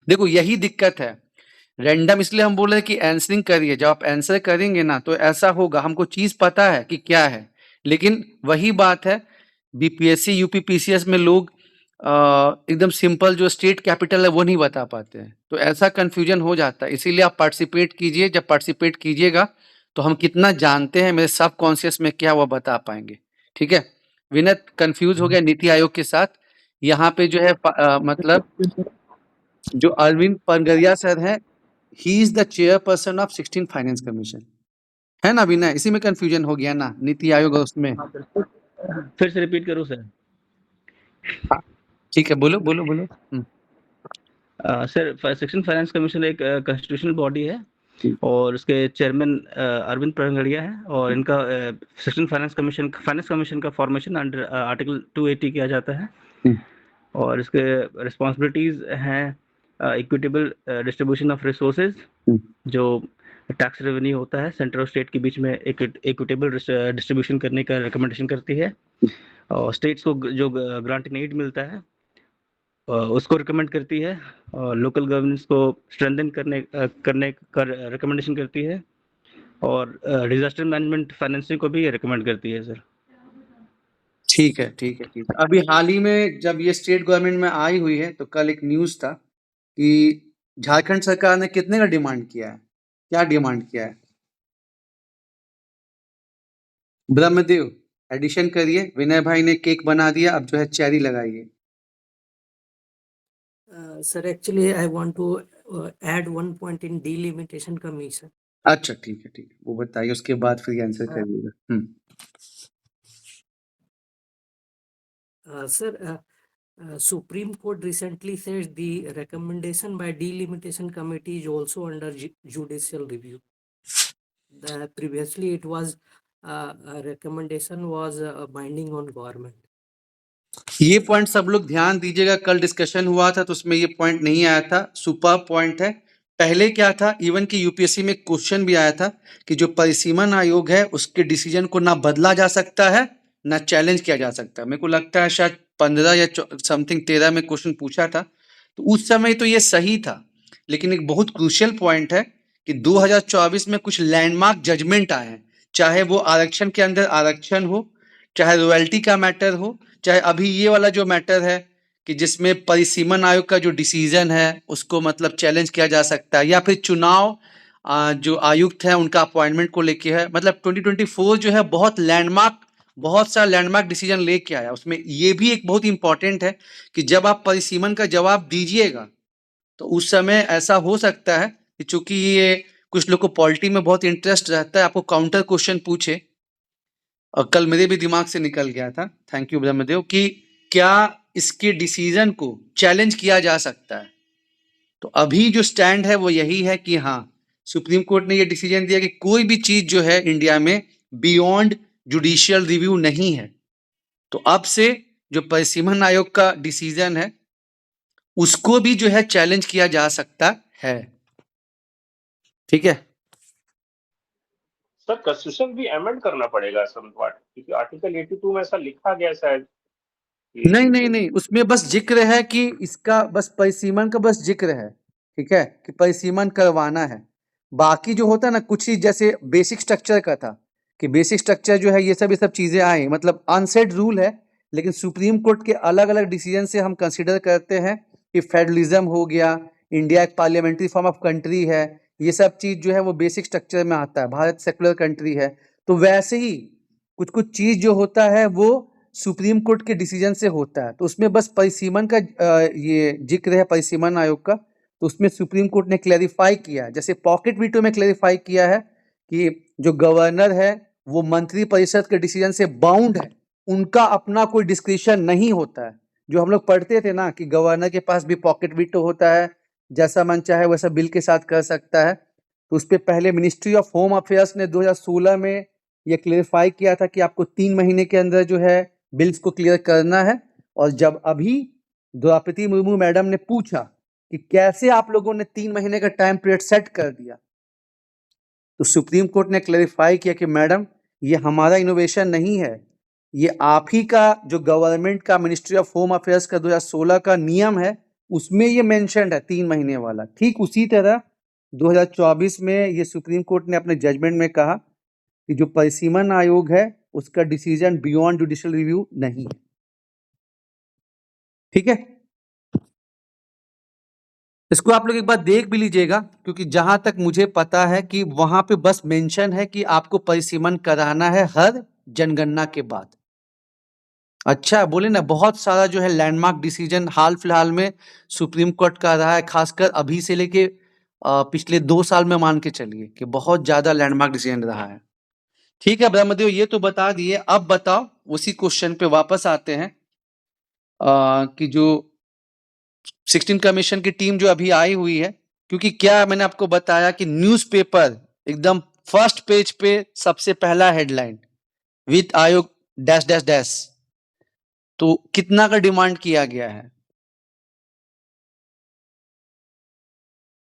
देखो यही दिक्कत है, रैंडम इसलिए हम बोल रहे हैं कि आंसरिंग करिए, जब आप आंसर करेंगे ना तो ऐसा होगा, हमको चीज पता है कि क्या है, लेकिन वही बात है, बीपीएससी यूपीपीसीएस में लोग एकदम सिंपल जो स्टेट कैपिटल है वो नहीं बता पाते हैं, तो ऐसा कंफ्यूजन हो जाता है। इसीलिए आप पार्टिसिपेट कीजिए, जब पार्टिसिपेट कीजिएगा तो हम कितना जानते हैं मेरे सब कॉन्शियस में क्या वो बता पाएंगे। ठीक है, विनय कंफ्यूज हो गया नीति आयोग के साथ। यहाँ पे जो है मतलब जो अरविंद पनगरिया सर हैं, he is the chairperson of 16 finance commission, है ना विनय? इसी में कंफ्यूजन हो गया ना नीति आयोग और उसमें। हाँ सर, फिर से रिपीट करूँ सर? हाँ, ठीक है, बोलो बोलो बोलो। सर, सेक्शन फाइनेंस कमीशन एक कॉन्स्टिट्यूशनल बॉडी है ठीक। और उसके चेयरमैन अरविंद पनगड़िया है, और इनका सेक्शन फाइनेंस कमीशन का फॉर्मेशन अंडर आर्टिकल 280 किया जाता है। हम्म, और इसके रिस्पॉन्सिबिलिटीज हैं इक्विटेबल डिस्ट्रीब्यूशन ऑफ रिसोर्सेज, हम्म, जो टैक्स रेवेन्यू होता है सेंटर और स्टेट के बीच में इक्विटेबल डिस्ट्रीब्यूशन करने का रिकमेंडेशन करती है, और स्टेट्स को जो ग्रांट इन एड मिलता है उसको रिकमेंड करती है, और लोकल गवर्नेंस को स्ट्रेंथन करने का रिकमेंडेशन करती है, और डिजास्टर मैनेजमेंट फाइनेंसिंग को भी रिकमेंड करती है सर। ठीक है ठीक है ठीक है। अभी हाल ही में जब ये स्टेट गवर्नमेंट में आई हुई है तो कल एक न्यूज था कि झारखंड सरकार ने कितने का डिमांड किया है, क्या डिमांड किया है? ब्रह्मदेव एडिशन करिए, विनय भाई ने केक बना दिया, अब जो है चेरी लगाइए। Sir, actually, I want to add one point in delimitation commission. अच्छा ठीक है ठीक है, वो बताइए, उसके बाद फिर आंसर करिएगा। Sir, Supreme Court recently said the recommendation by delimitation committee is also under judicial review. Previously it was a recommendation was binding on government. ये पॉइंट सब लोग ध्यान दीजिएगा, कल डिस्कशन हुआ था तो उसमें ये पॉइंट नहीं आया था, सुपर पॉइंट है। पहले क्या था, इवन कि यूपीएससी में क्वेश्चन भी आया था कि जो परिसीमन आयोग है उसके डिसीजन को ना बदला जा सकता है ना चैलेंज किया जा सकता है। मेरे को लगता है शायद 15 या समथिंग 13 में क्वेश्चन पूछा था, तो उस समय तो ये सही था, लेकिन एक बहुत क्रूशियल पॉइंट है कि 2024 में कुछ लैंडमार्क जजमेंट आए हैं, चाहे वो आरक्षण के अंदर आरक्षण हो, चाहे रॉयल्टी का मैटर हो, चाहे अभी ये वाला जो मैटर है कि जिसमें परिसीमन आयोग का जो डिसीजन है उसको मतलब चैलेंज किया जा सकता है, या फिर चुनाव जो आयुक्त है उनका अपॉइंटमेंट को लेके है। मतलब 2024 जो है बहुत सारा लैंडमार्क डिसीजन लेके आया। उसमें ये भी एक बहुत इंपॉर्टेंट है कि जब आप परिसीमन का जवाब दीजिएगा तो उस समय ऐसा हो सकता है कि चूंकि ये कुछ लोग को पॉलिटी में बहुत इंटरेस्ट रहता है, आपको काउंटर क्वेश्चन पूछे, और कल मेरे भी दिमाग से निकल गया था, थैंक यू ब्रह्मदेव, कि क्या इसके डिसीजन को चैलेंज किया जा सकता है। तो अभी जो स्टैंड है वो यही है कि हाँ, सुप्रीम कोर्ट ने ये डिसीजन दिया कि कोई भी चीज जो है इंडिया में बियॉन्ड जुडिशियल रिव्यू नहीं है। तो अब से जो परिसीमन आयोग का डिसीजन है उसको भी जो है चैलेंज किया जा सकता है। ठीक है सर, कॉन्स्टिट्यूशन भी अमेंड करना पड़ेगा सम पार्ट, क्योंकि आर्टिकल 82 में ऐसा लिखा गया शायद नहीं नहीं नहीं, उसमें बस जिक्र है कि इसका बस परिसीमन का बस जिक्र है, ठीक है, कि परिसीमन करवाना है। बाकी जो होता है ना कुछ चीज, जैसे बेसिक स्ट्रक्चर का था कि बेसिक स्ट्रक्चर जो है ये सब चीजें आई, मतलब अनसेड रूल है, लेकिन सुप्रीम कोर्ट के अलग अलग डिसीजन से हम कंसिडर करते हैं कि फेडरलिज्म हो गया, इंडिया एक पार्लियामेंट्री फॉर्म ऑफ कंट्री है, ये सब चीज जो है वो बेसिक स्ट्रक्चर में आता है, भारत सेकुलर कंट्री है। तो वैसे ही कुछ कुछ चीज जो होता है वो सुप्रीम कोर्ट के डिसीजन से होता है, तो उसमें बस परिसीमन का ये जिक्र है परिसीमन आयोग का, तो उसमें सुप्रीम कोर्ट ने क्लैरिफाई किया है, जैसे पॉकेट वीटो में क्लैरिफाई किया है कि जो गवर्नर है वो मंत्री परिषद के डिसीजन से बाउंड है, उनका अपना कोई डिस्क्रिशन नहीं होता है। जो हम लोग पढ़ते थे ना कि गवर्नर के पास भी पॉकेट वीटो होता है, जैसा मन चाहे वैसा बिल के साथ कर सकता है। तो उस पर पहले मिनिस्ट्री ऑफ होम अफेयर्स ने 2016 में ये क्लियरिफाई किया था कि आपको 3 महीने के अंदर जो है बिल्स को क्लियर करना है। और जब अभी द्रौपदी मुर्मू मैडम ने पूछा कि कैसे आप लोगों ने 3 महीने का टाइम पीरियड सेट कर दिया, तो सुप्रीम कोर्ट ने क्लैरिफाई किया कि मैडम ये हमारा इनोवेशन नहीं है, ये आप ही का जो गवर्नमेंट का मिनिस्ट्री ऑफ होम अफेयर्स का 2016 का नियम है उसमें ये मेंशन्ड है 3 महीने वाला। ठीक उसी तरह 2024 में ये सुप्रीम कोर्ट ने अपने जजमेंट में कहा कि जो परिसीमन आयोग है उसका डिसीजन बियॉन्ड जुडिशियल रिव्यू नहीं है। ठीक है, इसको आप लोग एक बार देख भी लीजिएगा, क्योंकि जहां तक मुझे पता है कि वहां पे बस मेंशन है कि आपको परिसीमन कराना है हर जनगणना के बाद। अच्छा बोले ना, बहुत सारा जो है लैंडमार्क डिसीजन हाल फिलहाल में सुप्रीम कोर्ट का रहा है, खासकर अभी से लेके पिछले 2 साल में मान के चलिए कि बहुत ज्यादा लैंडमार्क डिसीजन रहा है। ठीक है ब्रह्मदेव, ये तो बता दिए, अब बताओ उसी क्वेश्चन पे वापस आते हैं कि जो 16 कमीशन की टीम जो अभी आई हुई है, क्योंकि क्या मैंने आपको बताया कि न्यूज़पेपर एकदम फर्स्ट पेज पे सबसे पहला हेडलाइन वित्त आयोग डैश डैश डैश, तो कितना का डिमांड किया गया है?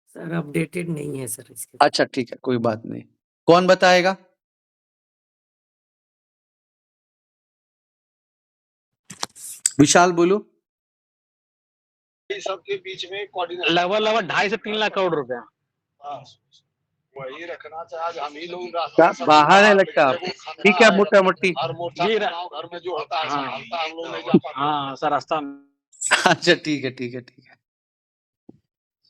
सर अपडेटेड नहीं है सर इसके। अच्छा ठीक है, कोई बात नहीं, कौन बताएगा? विशाल बोलो। सबके बीच में लगभग 2.5 से 3 लाख करोड़ रुपया। वही रखना चाहिए। आज हम ही लोग क्या बाहर है लगता है आपको? ठीक है, मोटा मोटी। हर मोर्चा जी, चुनाव घर में जो होता है हाँ। संभालता है, हम लोग नहीं जा पाते। हाँ सर, रास्ता में। अच्छा ठीक है ठीक है ठीक है,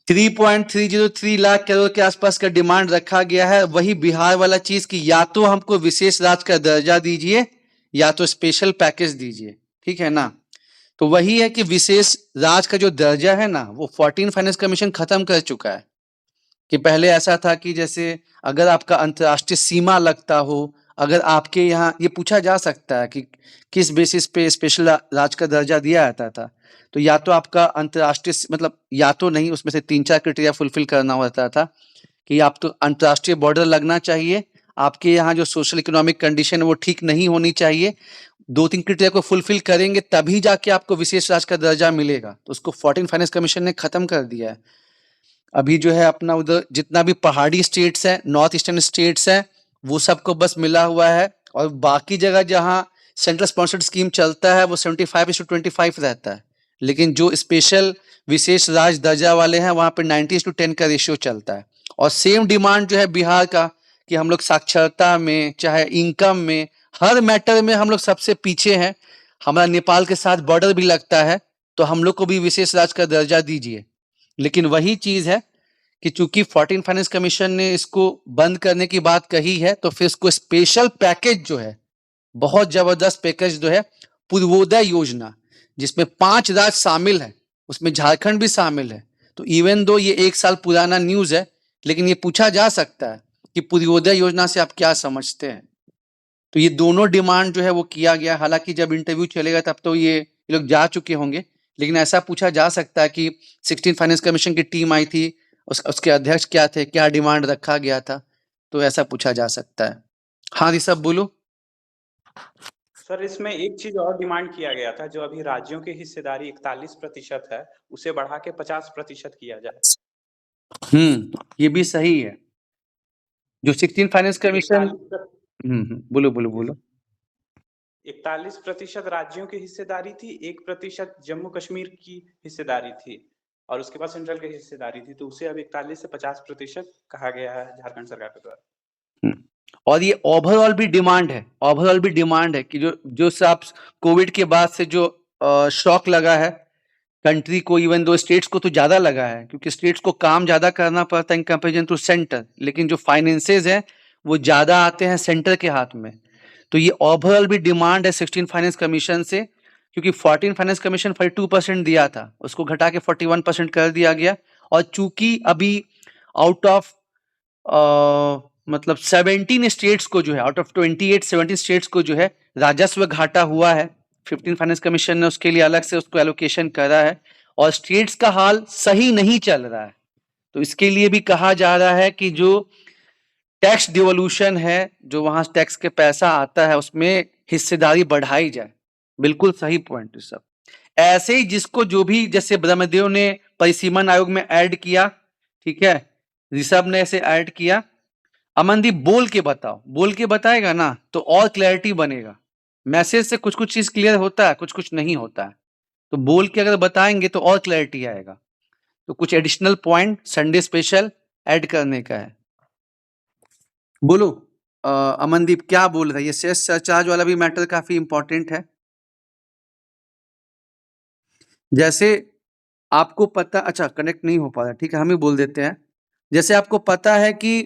3.303 लाख करोड़ के आसपास का डिमांड रखा गया है। वही बिहार वाला चीज कि या तो हमको विशेष राज्य का दर्जा दीजिए या तो स्पेशल पैकेज दीजिए, ठीक है ना? तो वही है कि विशेष राज्य का जो दर्जा है ना, वो 14 फाइनेंस कमीशन खत्म कर चुका है। कि पहले ऐसा था कि जैसे अगर आपका अंतर्राष्ट्रीय सीमा लगता हो, अगर आपके यहाँ ये पूछा जा सकता है कि किस बेसिस पे स्पेशल राज्य का दर्जा दिया जाता था, तो या तो आपका अंतर्राष्ट्रीय मतलब या तो नहीं, उसमें से 3-4 क्राइटेरिया फुलफिल करना होता था कि आप तो अंतर्राष्ट्रीय बॉर्डर लगना चाहिए, आपके यहाँ जो सोशल इकोनॉमिक कंडीशन है वो ठीक नहीं होनी चाहिए, 2-3 क्राइटेरिया को फुलफिल करेंगे तभी जाके आपको विशेष राज्य का दर्जा मिलेगा। तो उसको 14 फाइनेंस कमीशन ने खत्म कर दिया है। अभी जो है अपना उधर जितना भी पहाड़ी स्टेट्स है, नॉर्थ ईस्टर्न स्टेट्स है, वो सबको बस मिला हुआ है, और बाकी जगह जहाँ सेंट्रल स्पॉन्सर्ड स्कीम चलता है वो 75:25 रहता है, लेकिन जो स्पेशल विशेष राज्य दर्जा वाले हैं वहाँ पे 90:10 का रेशियो चलता है। और सेम डिमांड जो है बिहार का कि हम लोग साक्षरता में, चाहे इनकम में, हर मैटर में हम लोग सबसे पीछे हैं। हमारा नेपाल के साथ बॉर्डर भी लगता है, तो हम लोग को भी विशेष राज्य का दर्जा दीजिए। लेकिन वही चीज है कि चूंकि 14 फाइनेंस कमीशन ने इसको बंद करने की बात कही है, तो फिर इसको स्पेशल पैकेज जो है, बहुत जबरदस्त पैकेज जो है, पूर्वोदय योजना, जिसमें 5 राज्य शामिल है, उसमें झारखंड भी शामिल है। तो इवन दो ये 1 साल पुराना न्यूज है, लेकिन ये पूछा जा सकता है कि पूर्वोदय योजना से आप क्या समझते हैं। तो ये दोनों डिमांड जो है वो किया गया। हालांकि जब इंटरव्यू चलेगा तब तो ये लोग जा चुके होंगे, लेकिन ऐसा पूछा जा सकता है कि 16 फाइनेंस कमीशन की टीम आई थी, उसके अध्यक्ष क्या थे, क्या डिमांड रखा गया था, तो ऐसा पूछा जा सकता है। हाँ ऋषभ बोलो। सर इसमें एक चीज और डिमांड किया गया था, जो अभी राज्यों की हिस्सेदारी 41% है, उसे बढ़ा के 50% किया जाए। ये भी सही है। जो 16 फाइनेंस कमीशन, बोलो बोलो बोलो। 41% राज्यों की हिस्सेदारी थी, 1% जम्मू कश्मीर की हिस्सेदारी थी, और उसके बाद सेंट्रल की हिस्सेदारी थी, तो उसे अब 41 से 50% कहा गया है झारखंड सरकार के द्वारा। और ये ओवरऑल भी डिमांड है, ओवरऑल भी डिमांड है कि जो सब कोविड के बाद से जो शॉक लगा है कंट्री को, इवन दो स्टेट्स को तो ज्यादा लगा है, क्योंकि स्टेट्स को काम ज्यादा करना पड़ता है इन कंपेरिजन टू सेंटर, लेकिन जो फाइनेंसेस है वो ज्यादा आते हैं सेंटर के हाथ में। तो ये ओवरऑल भी डिमांड है 16 फाइनेंस कमीशन से, क्योंकि 14 फाइनेंस कमीशन 42% दिया था, उसको घटा के 41% कर दिया गया। और चूंकि अभी आउट ऑफ मतलब 17 स्टेट्स को जो है, आउट ऑफ 17 स्टेट्स को जो है राजस्व घाटा हुआ है, 15 फाइनेंस कमीशन ने उसके लिए अलग से उसको एलोकेशन करा है, और स्टेट्स का हाल सही नहीं चल रहा है। तो इसके लिए भी कहा जा रहा है कि जो टैक्स डिवोल्यूशन है, जो वहां टैक्स के पैसा आता है उसमें हिस्सेदारी बढ़ाई जाए। बिल्कुल सही पॉइंट सब। ऐसे ही जिसको जो भी, जैसे ब्रह्मदेव ने परिसीमन आयोग में ऐड किया, ठीक है, ऋषभ ने ऐसे ऐड किया, अमनदीप बोल के बताओ, बोल के बताएगा ना तो और क्लैरिटी बनेगा। मैसेज से कुछ कुछ चीज क्लियर होता है, कुछ कुछ नहीं होता है, तो बोल के अगर बताएंगे तो और क्लैरिटी आएगा। तो कुछ additional point Sunday special add करने का है। बोलो अमनदीप क्या बोल रहा है? ये सेस सरचार्ज वाला भी मैटर काफी इंपॉर्टेंट है। जैसे आपको पता, अच्छा कनेक्ट नहीं हो पा रहा, ठीक है हम ही बोल देते हैं। जैसे आपको पता है कि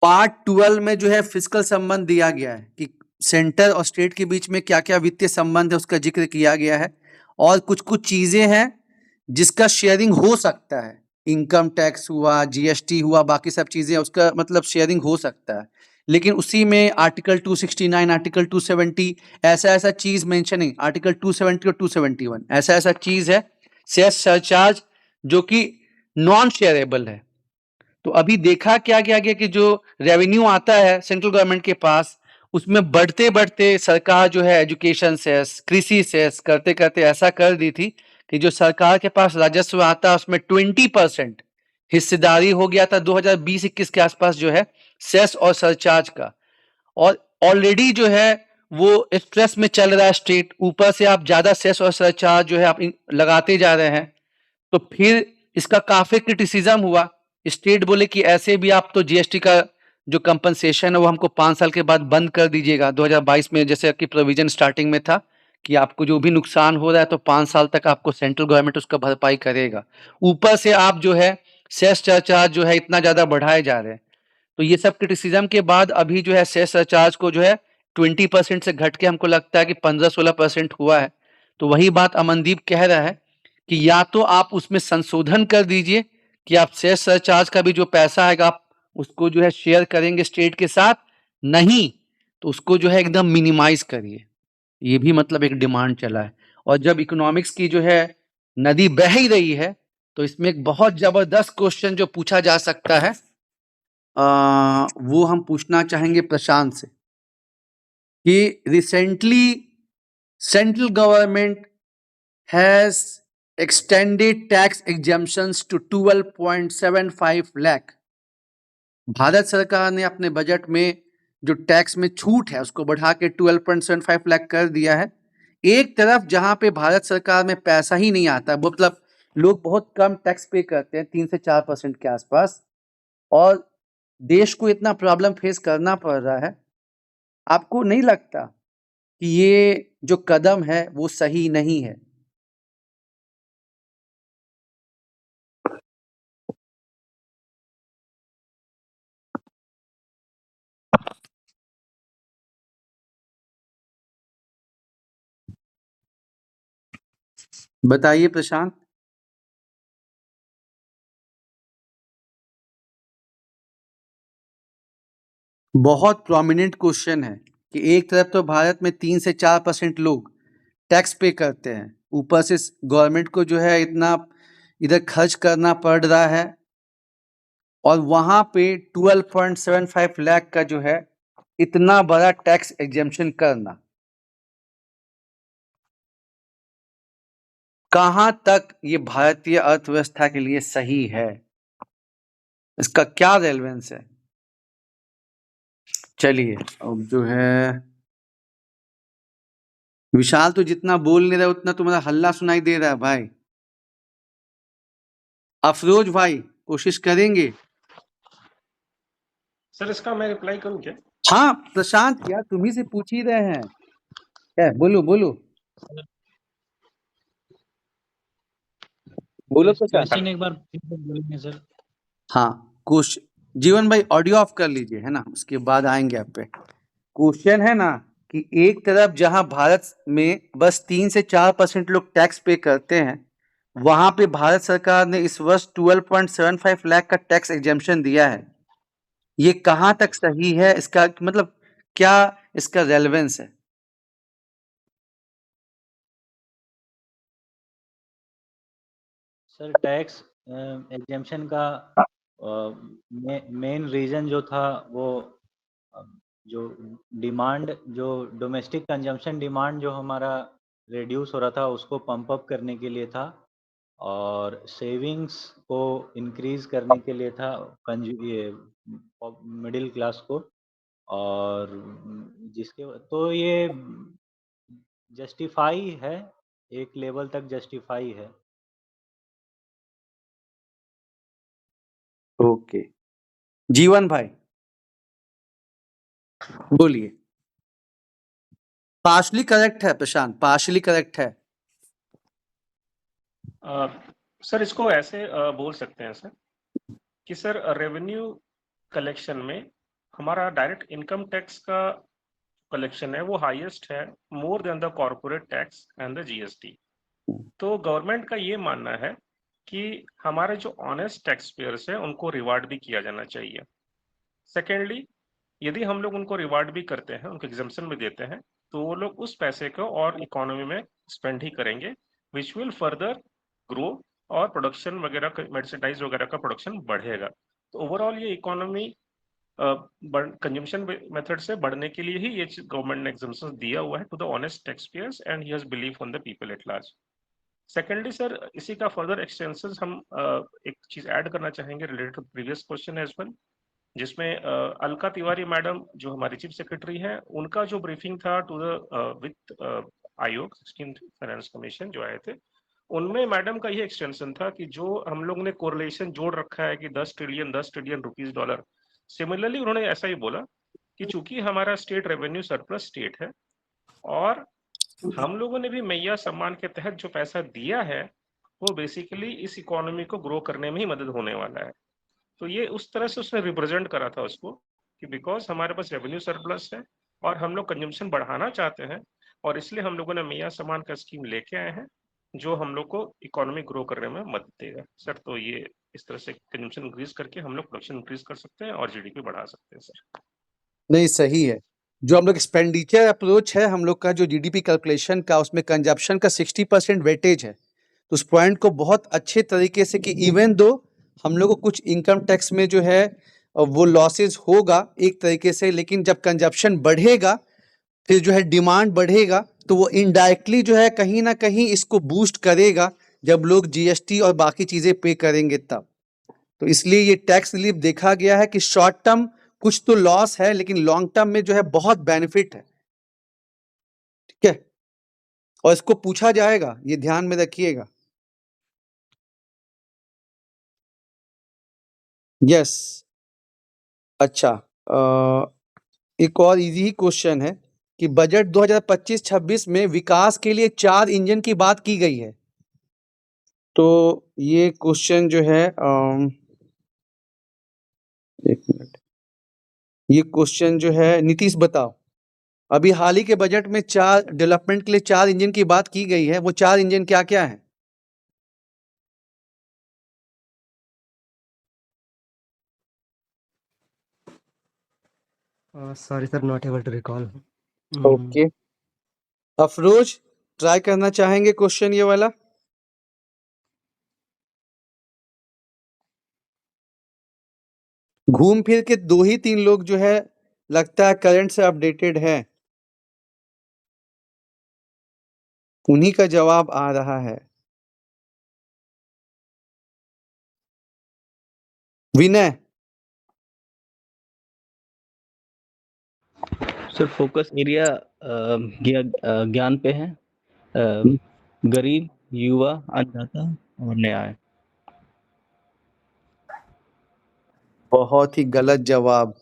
पार्ट 12 में जो है फिस्कल संबंध दिया गया है कि सेंटर और स्टेट के बीच में क्या क्या वित्तीय संबंध है उसका जिक्र किया गया है, और कुछ कुछ चीजें हैं जिसका शेयरिंग हो सकता है। इनकम टैक्स हुआ, जीएसटी हुआ, बाकी सब चीजें उसका मतलब शेयरिंग हो सकता है। लेकिन उसी में आर्टिकल 269, आर्टिकल 270 ऐसा ऐसा चीज मेंशन है, आर्टिकल 270 और 271 ऐसा ऐसा चीज है सेस सरचार्ज जो कि नॉन शेयरेबल है। तो अभी देखा क्या गया कि जो रेवेन्यू आता है सेंट्रल गवर्नमेंट के पास, उसमें बढ़ते बढ़ते सरकार जो है एजुकेशन सेस, कृषि सेस करते करते ऐसा कर दी थी कि जो सरकार के पास राजस्व आता है उसमें 20% हिस्सेदारी हो गया था 2020-21 के आसपास जो है सेस और सरचार्ज का। और ऑलरेडी जो है वो स्ट्रेस में चल रहा है स्टेट, ऊपर से आप ज्यादा सेस और सरचार्ज जो है आप लगाते जा रहे हैं। तो फिर इसका काफी क्रिटिसिज्म हुआ। स्टेट बोले कि ऐसे भी आप तो जीएसटी का जो कंपनसेशन है वो हमको 5 साल के बाद बंद कर दीजिएगा। 2022 में जैसे कि प्रोविजन स्टार्टिंग में था कि आपको जो भी नुकसान हो रहा है तो 5 साल तक आपको सेंट्रल गवर्नमेंट उसका भरपाई करेगा। ऊपर से आप जो है सेस चार्ज जो है इतना ज्यादा बढ़ाए जा रहे हैं। तो ये सब क्रिटिसिज्म के बाद अभी जो है सेस चार्ज को जो है 20% से घट के हमको लगता है कि 15-16% हुआ है। तो वही बात अमनदीप कह रहा है कि या तो आप उसमें संशोधन कर दीजिए कि आप सेस सरचार्ज का भी जो पैसा आएगा आप उसको जो है शेयर करेंगे स्टेट के साथ, नहीं तो उसको जो है एकदम मिनिमाइज करिए। ये भी मतलब एक डिमांड चला है। और जब इकोनॉमिक्स की जो है नदी बह ही रही है तो इसमें एक बहुत जबरदस्त क्वेश्चन जो पूछा जा सकता है वो हम पूछना चाहेंगे प्रशांत से कि recently central government has extended tax exemptions to 12.75 lakh। Bharat सरकार ने अपने बजट में जो टैक्स में छूट है उसको बढ़ा के 12.75 लाख कर दिया है। एक तरफ जहां पे भारत सरकार में पैसा ही नहीं आता, मतलब लोग बहुत कम टैक्स पे करते हैं 3 से 4% के आसपास, और देश को इतना प्रॉब्लम फेस करना पड़ रहा है। आपको नहीं लगता कि ये जो कदम है वो सही नहीं है? बताइए प्रशांत। बहुत प्रोमिनेंट क्वेश्चन है कि एक तरफ तो भारत में 3 से 4% लोग टैक्स पे करते हैं, ऊपर से गवर्नमेंट को जो है इतना इधर खर्च करना पड़ रहा है, और वहां पे 12.75 लाख का जो है इतना बड़ा टैक्स एग्जेम्पशन करना, कहां तक ये भारतीय अर्थव्यवस्था के लिए सही है? इसका क्या रेलेवेंस है? चलिए अब जो है विशाल तो जितना बोल नहीं रहा उतना तुम्हारा हल्ला सुनाई दे रहा है भाई। अफरोज भाई कोशिश करेंगे। सर इसका मैं रिप्लाई करूं क्या? हाँ प्रशांत यार तुम्ही से पूछ ही रहे हैं, क्या बोलो बोलो बोलो प्रशांत। क्वेश्चन एक बार फिर से बोलेंगे सर? हाँ क्वेश्चन, जीवन भाई ऑडियो ऑफ कर लीजिए है ना, उसके बाद आएंगे आप पे। क्वेश्चन है ना कि एक तरफ जहां भारत में बस 3 से 4% लोग टैक्स पे करते हैं, वहां पे भारत सरकार ने इस वर्ष 12.75 लाख का टैक्स एग्जेम्पशन दिया है। ये कहां तक सही है? इसका मतलब क्या इसका रेलेवेंस है? सर टैक्स एग्जेम्पशन का मेन रीजन जो था वो अ, जो डिमांड, जो डोमेस्टिक कंजम्पशन डिमांड जो हमारा रिड्यूस हो रहा था उसको पंप अप करने के लिए था, और सेविंग्स को इंक्रीज करने के लिए था, ये मिडिल क्लास को। और जिसके तो ये जस्टिफाई है, एक लेवल तक जस्टिफाई है। ओके, जीवन भाई बोलिए। पार्शली करेक्ट है प्रशांत, पार्शली करेक्ट है। सर इसको ऐसे बोल सकते हैं सर कि सर रेवेन्यू कलेक्शन में हमारा डायरेक्ट इनकम टैक्स का कलेक्शन है वो हाईएस्ट है, more than the corporate tax and the GST. तो गवर्नमेंट का ये मानना है कि हमारे जो ऑनेस्ट टैक्स पेयर्स हैं उनको रिवार्ड भी किया जाना चाहिए। सेकेंडली, यदि हम लोग उनको रिवार्ड भी करते हैं, उनको एग्जम्पशन भी देते हैं, तो वो लोग उस पैसे को और इकोनॉमी में स्पेंड ही करेंगे, विच विल फर्दर ग्रो और प्रोडक्शन वगैरह मर्चेंडाइज वगैरह का प्रोडक्शन बढ़ेगा। तो ओवरऑल ये इकोनॉमी कंजम्पशन मेथड से बढ़ने के लिए ही ये गवर्नमेंट ने एग्जम्पशन दिया हुआ है to the honest tax payers and he has believe on the people at large. Secondly sir, इसी का फर्दर एक्सटेंशन हम एक चीज ऐड करना चाहेंगे related to previous question as well, जिसमें अलका तिवारी मैडम जो हमारी चीफ सेक्रेटरी हैं, उनका जो ब्रीफिंग था टू द वित्त आयोग 16th फाइनेंस कमीशन जो आए थे, उनमें मैडम का ये एक्सटेंशन था कि जो हम लोग ने कोरिलेशन जोड़ रखा है कि 10 ट्रिलियन रुपीस डॉलर, सिमिलरली उन्होंने ऐसा ही बोला कि चूंकि हमारा स्टेट रेवेन्यू सरप्लस स्टेट है और हम लोगों ने भी मैया सम्मान के तहत जो पैसा दिया है वो बेसिकली इस इकोनॉमी को ग्रो करने में ही मदद होने वाला है। तो ये उस तरह से उसने रिप्रेजेंट करा था उसको कि बिकॉज हमारे पास रेवेन्यू सरप्लस है और हम लोग कंजम्पशन बढ़ाना चाहते हैं और इसलिए हम लोगों ने मैया सम्मान का स्कीम लेके आए हैं जो हम लोग को इकोनॉमी ग्रो करने में मदद देगा सर। तो ये इस तरह से कंजम्पशन इंक्रीज करके हम लोग प्रोडक्शन इंक्रीज कर सकते हैं और जीडीपी बढ़ा सकते हैं सर। नहीं सही है, जो हम लोग एक्सपेंडिचर अप्रोच है हम लोग का, जो जीडीपी कैलकुलेशन का, उसमें कंजप्शन का 60% वेटेज है। तो उस पॉइंट को बहुत अच्छे तरीके से कि इवन दो हम लोग को कुछ इनकम टैक्स में जो है वो लॉसेस होगा एक तरीके से, लेकिन जब कंजप्शन बढ़ेगा फिर जो है डिमांड बढ़ेगा तो वो इनडायरेक्टली जो है कहीं ना कहीं इसको बूस्ट करेगा जब लोग जीएसटी और बाकी चीजें पे करेंगे तब। तो इसलिए ये टैक्स रिलीफ देखा गया है कि शॉर्ट टर्म कुछ तो लॉस है लेकिन लॉन्ग टर्म में जो है बहुत बेनिफिट है। ठीक है, और इसको पूछा जाएगा, ये ध्यान में रखिएगा। यस, अच्छा, एक और इजी ही क्वेश्चन है कि बजट 2025-26 में विकास के लिए 4 इंजन की बात की गई है। तो ये क्वेश्चन जो है एक मिनट, ये क्वेश्चन जो है नीतीश बताओ। अभी हाल ही के बजट में 4 डेवलपमेंट के लिए 4 इंजन की बात की गई है, वो 4 इंजन क्या क्या है? Sorry sir, not able to recall. Okay, Afroz try करना चाहेंगे क्वेश्चन ये वाला? घूम फिर के 2 ही 3 लोग जो है लगता है करंट से अपडेटेड है, उन्हीं का जवाब आ रहा है। विनय, सर फोकस एरिया ज्ञान पे है, गरीब, युवा, अन्नदाता और न्याय। बहुत ही गलत जवाब।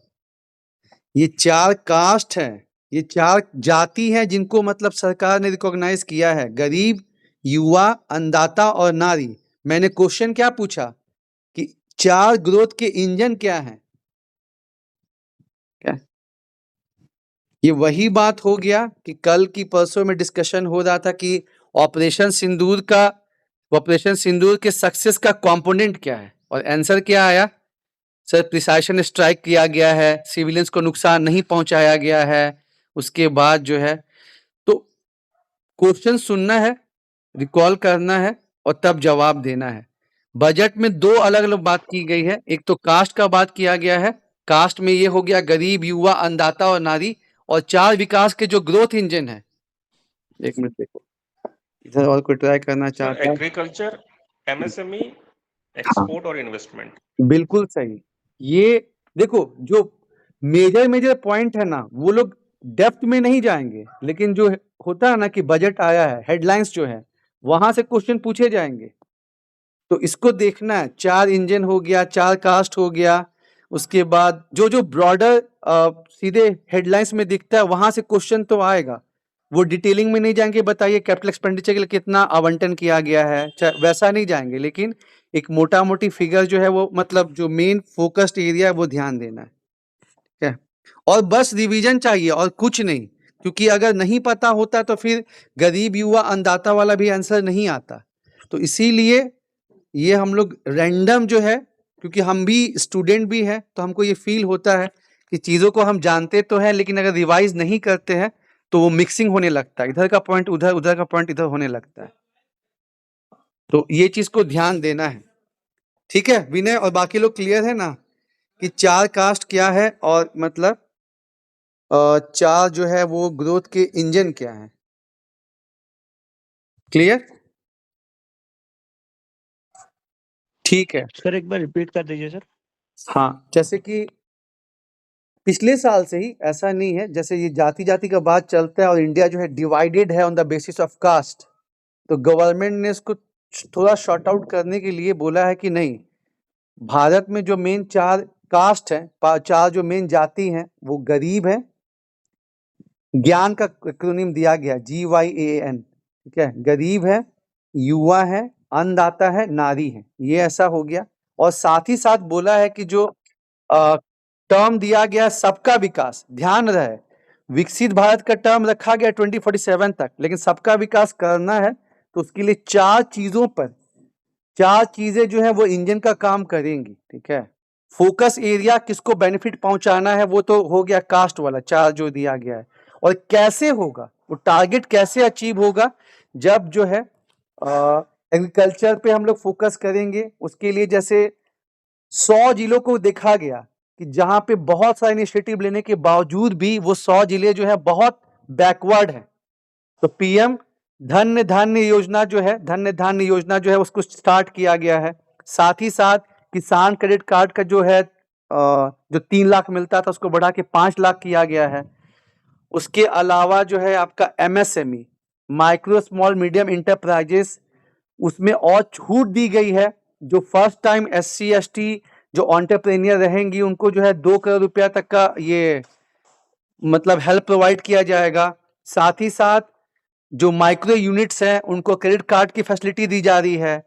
ये 4 कास्ट हैं, ये 4 जाति हैं जिनको मतलब सरकार ने रिकॉग्नाइज किया है, गरीब, युवा, अन्नदाता और नारी। मैंने क्वेश्चन क्या पूछा कि 4 ग्रोथ के इंजन क्या हैं? क्या ये वही बात हो गया कि कल की परसों में डिस्कशन हो रहा था कि ऑपरेशन सिंदूर के सक्सेस का कंपोनेंट क्या है, और आंसर क्या आया? सर प्रिसाइशन स्ट्राइक किया गया है, सिविलियंस को नुकसान नहीं पहुंचाया गया है। उसके बाद जो है तो क्वेश्चन सुनना है, रिकॉल करना है और तब जवाब देना है। बजट में 2 अलग अलग बात की गई है, एक तो कास्ट का बात किया गया है, कास्ट में ये हो गया गरीब, युवा, अन्नदाता और नारी, और 4 विकास के जो ग्रोथ इंजन है। एक मिनट देखो, इधर और कोई ट्राई करना चाहता है? एग्रीकल्चर, एमएसएमई, एक्सपोर्ट और इन्वेस्टमेंट। बिल्कुल सही। ये देखो जो मेजर पॉइंट है ना, वो लोग डेप्थ में नहीं जाएंगे, लेकिन जो होता है ना कि बजट आया है, हेडलाइंस जो है वहां से क्वेश्चन पूछे जाएंगे। तो इसको देखना है, 4 इंजन हो गया, 4 कास्ट हो गया, उसके बाद जो ब्रॉडर सीधे हेडलाइंस में दिखता है वहां से क्वेश्चन तो आएगा, वो डिटेलिंग में नहीं जाएंगे, बताइए कैपिटल एक्सपेंडिचर के लिए कितना आवंटन किया गया है, वैसा नहीं जाएंगे, लेकिन एक मोटा मोटी फिगर जो है वो मतलब जो मेन फोकस्ड एरिया है वो ध्यान देना है, ठीक है। और बस रिवीजन चाहिए और कुछ नहीं, क्योंकि अगर नहीं पता होता तो फिर गरीब युवा अन्नदाता वाला भी आंसर नहीं आता। तो इसीलिए ये हम लोग रैंडम जो है, क्योंकि हम भी स्टूडेंट भी हैं तो हमको ये फील होता है कि चीज़ों को हम जानते तो हैं, लेकिन अगर रिवाइज नहीं करते हैं तो वो मिक्सिंग होने लगता है, इधर का पॉइंट उधर, उधर का पॉइंट इधर होने लगता है। तो ये चीज़ को ध्यान देना है, ठीक है। विनय और बाकी लोग क्लियर है ना कि 4 कास्ट क्या है और मतलब 4 जो है वो ग्रोथ के इंजन क्या है, क्लियर? ठीक है। सर एक बार रिपीट कर दीजिए सर। हाँ, जैसे कि पिछले साल से ही ऐसा नहीं है, जैसे ये जाति का बात चलता है और इंडिया जो है डिवाइडेड है on the basis of caste, तो गवर्नमेंट ने इसको थोड़ा शॉर्ट आउट करने के लिए बोला है कि नहीं, भारत में जो मेन 4 कास्ट है, 4 जो मेन जाति हैं वो गरीब है, ज्ञान का एक्रोनिम दिया गया GYAN, ठीक है, गरीब है, युवा है, अन्नदाता है, नारी है, ये ऐसा हो गया। और साथ ही साथ बोला है कि जो टर्म दिया गया सबका विकास, ध्यान रहे विकसित भारत का टर्म रखा गया 2047 तक, लेकिन सबका विकास करना है तो उसके लिए 4 चीजों पर, 4 चीजें जो है वो इंजन का काम करेंगी, ठीक है। फोकस एरिया किसको बेनिफिट पहुंचाना है वो तो हो गया कास्ट वाला 4 जो दिया गया है, और कैसे होगा वो टारगेट कैसे अचीव होगा, जब जो है एग्रीकल्चर पे हम लोग फोकस करेंगे, उसके लिए जैसे 100 जिलों को देखा गया कि जहां पे बहुत सारे इनिशिएटिव लेने के बावजूद भी वो 100 जिले जो है बहुत बैकवर्ड है, तो PM धन्य योजना जो है, धन्य धान्य योजना जो है उसको स्टार्ट किया गया है। साथ ही साथ किसान क्रेडिट कार्ड का जो है जो 3 लाख मिलता था उसको बढ़ा के 5 लाख किया गया है। उसके अलावा जो है आपका MSME, micro small medium enterprises, उसमें और छूट दी गई है, जो फर्स्ट टाइम SC ST जो एंटरप्रेन्योर रहेंगी उनको जो है 2 करोड़ रुपया तक का ये मतलब हेल्प प्रोवाइड किया जाएगा। साथ ही साथ जो माइक्रो यूनिट्स हैं उनको क्रेडिट कार्ड की फैसिलिटी दी जा रही है।